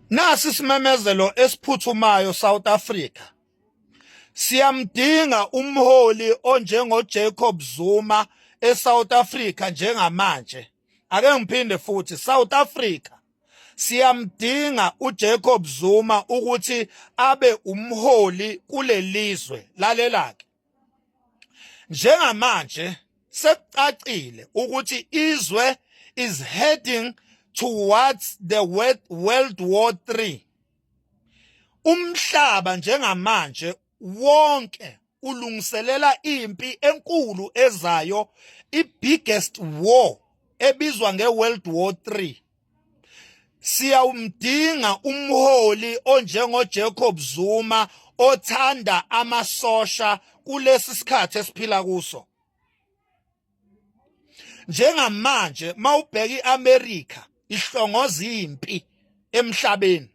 Nasi isimemezelo esiphuthumayo South Africa. Siyamdinga umholi onjengo Jacob Zuma eSouth Africa njengamanje. Ake ngiphinde futhi South Africa. Siyamdinga uJacob Zuma ukuthi abe umholi kulelizwe lalelake. Njengamanje sekucacile ukuthi izwe is heading towards the World War III. Umhlaba njengamanje wonke ulungiselela impi enkulu ezayo, i-biggest war ebizwa nge-World War III. Siyawumdinga umholi onjengo Jacob Zuma othanda amasosha kulesi sikhathi esiphila kuso. Njengamanje mawubheka iAmerica ihlongoza impi emhlabeni.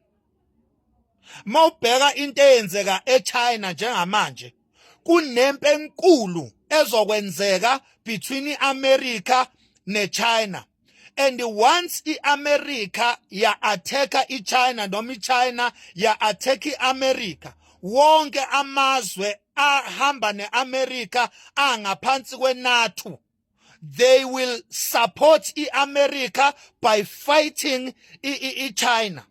Mawubheka into eyenzeka eChina njengamanje kunempi enkulu ezokwenzeka between iAmerica neChina. And once iAmerica ya-attacka iChina noma iChina ya-attacka iAmerica, wonke amazwe ahamba neAmerica angaphansi kweNATO, they will support iAmerica by fighting iChina.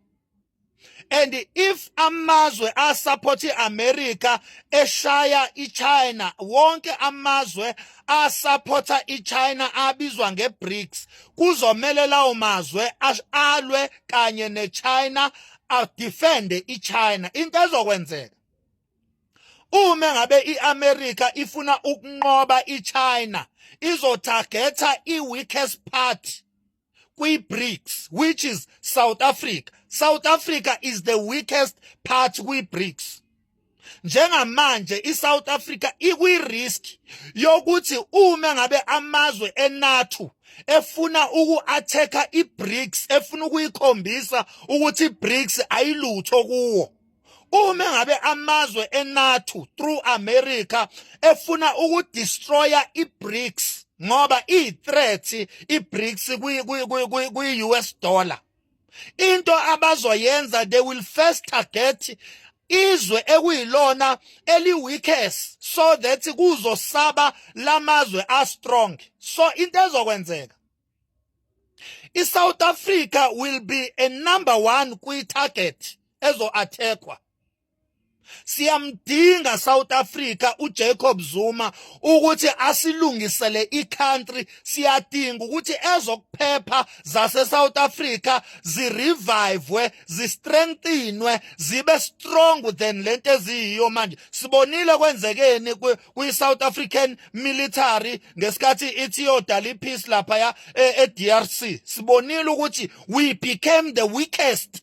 And if amazwe support iAmerica eshaya iChina, wonke amazwe supporta iChina abizwa ngeBRICS, kuzomela lawo mazwe alwe kanye neChina adefende iChina. Into ezokwenzeka uma ngabe iAmerica ifuna ukunqoba iChina, izotargeta i-weakest part kwi-BRICS, which is South Africa. South Africa is the weakest part kwi-BRICS. Njengamanje iSouth Africa ikwi-risk yokuthi uma ngabe amazwe eNATO efuna uku-attacka i-BRICS, efuna ukuyikhombisa ukuthi i-BRICS ayilutho kuwo. Uma ngabe amazwe eNATO through America efuna ukudestroya i-BRICS ngoba i-threat i-BRICS kwi-US dollar. Into abazoyenza, they will first target izwe ekuyilona eli-weakest so that kuzosaba lamazwe a-strong. So into ezokwenzeka, iSouth Africa will be a number one kwi-target ezo-attackwa. Siyamdinga South Africa uJacob Zuma ukuthi asilungisele i-country. Siyadinga ukuthi ezokuphepha zase South Africa zirevivwe, zistrengthenwe, zibe strong than lento eziyiyo manje. Sibonile kwenzekeni kwi-South African military ngesikhathi ithi yodala ipeace lapha ya eDRC. Sibonile ukuthi we became the weakest.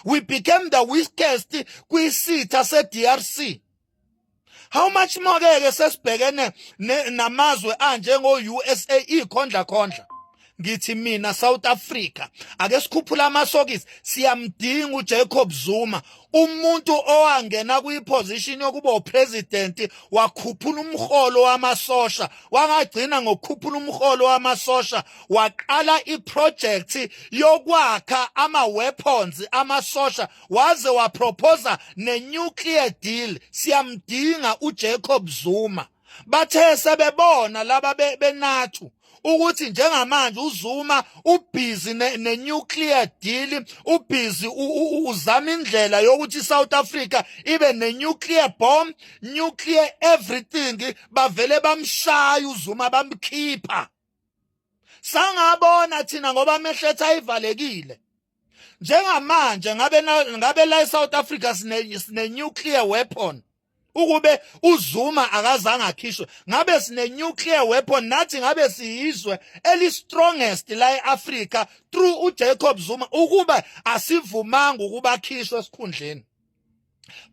We became the weakest kwisitha se-DRC. How much more ke sesibhekene namazwe anjengo USA ikhondla khondla? Ngithi mina South Africa ake sikhuphula amasokisi. Siyamdinga uJacob Zuma, umuntu owangena kwiposition yokuba upresident, wakhuphula umholo wamasosha, wangagcina ngokukhuphula umholo wamasosha, waqala iproject yokwakha ama-weapons amasosha, waze waproposa ne-nuclear deal. Siyamdinga uJacob Zuma. Bathe sebebona laba beNATO ukuthi njengamanje uZuma ubhizi ne-nuclear deal, ubhizi uzama indlela yokuthi South Africa ibe ne-nuclear bomb, nuclear everything, bavele bamshaya uZuma bamkhipha. Sangabona thina ngoba amehletha ayivalekile. Njengamanje ngabe la eSouth Africa sine-nuclear weapon. Ukube uZuma akazange akhishwe, ngabe sine-nuclear weapon, nathi ngabe siyizwe eli-strongest la eAfrica through uJacob Zuma, ukuba asivumanga ukuba akhishwe esikhundleni.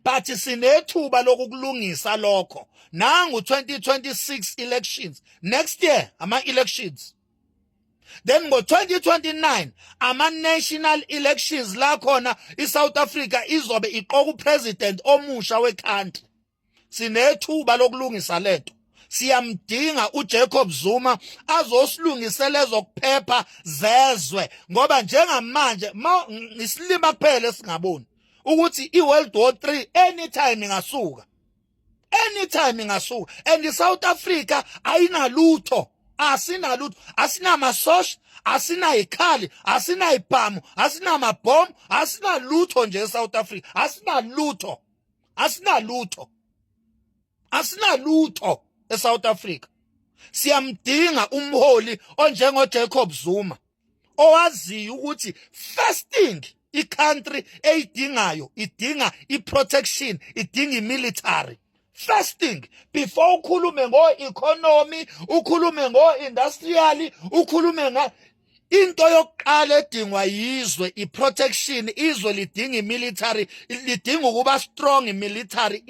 But sinethuba lokukulungisa lokho. Nangu 2026 elections. Next year, ama-elections. Then ngo-2029, ama-national elections la khona iSouth Africa izobe iqoka upresident omusha wecountry. Sinethuba lokulungisa lento. Siyamdinga uJacob Zuma azosilungisela ezokuphepha zezwe, ngoba njengamanje isilima kuphela esingaboni ukuthi iWorld War 3 anytime ingasuka. Anytime ingasuka. And iSouth Africa ayinalutho. Asinalutho. Asinamasosha, asinayikhali, asinayibhamu, asinamabhomu, asinalutho nje eSouth Africa. Asinalutho. Asinalutho. Asinalutho eSouth Africa. Siyamdinga umholi onjengoJacob Zuma owaziyo ukuthi first thing i-country eyidingayo idinga i-protection, idinga i-military. First thing, before ukhulume ngo-economy, ukhulume ngo-industrial, ukhulume into yokuqala edingwa yizwe i-protection. Izwe lidinga i-military, lidinga ukuba strong i-military.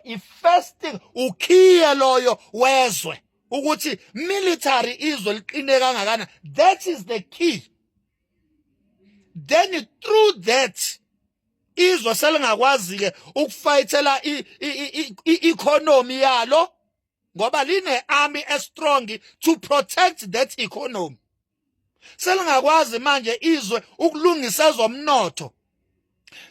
I-first thing, ukhiye loyo wezwe ukuthi military izwe liqine kangakana. That is the key. Then through that izwe selingakwazi-ke ukufayithela i-economy yalo, ngoba line-army strong to protect that economy. Selingakwazi manje izwe ukulungisa ezomnotho,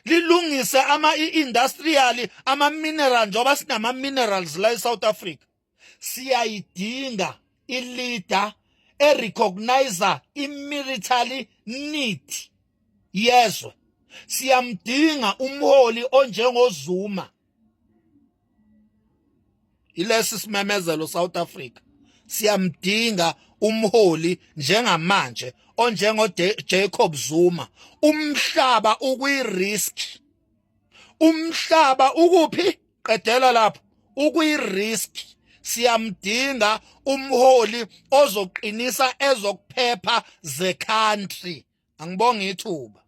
lilungise i-industrial, ama-mineral, njengoba sinama-minerals la eSouth Africa. Siyayidinga i-leader e-recognizer i-military need yezwe. Siyamdinga umholi onjengoZuma. Ilesi simemezelo South Africa. Siyamdinga umholi njengamanje onjengoJacob Zuma. Umhlaba ukwi-risk. Umhlaba ukuphi? Qedela lapho. Ukwi-risk. Siyamdinga umholi ozoqinisa ezokuphepha ze country. Angibonga ithuba.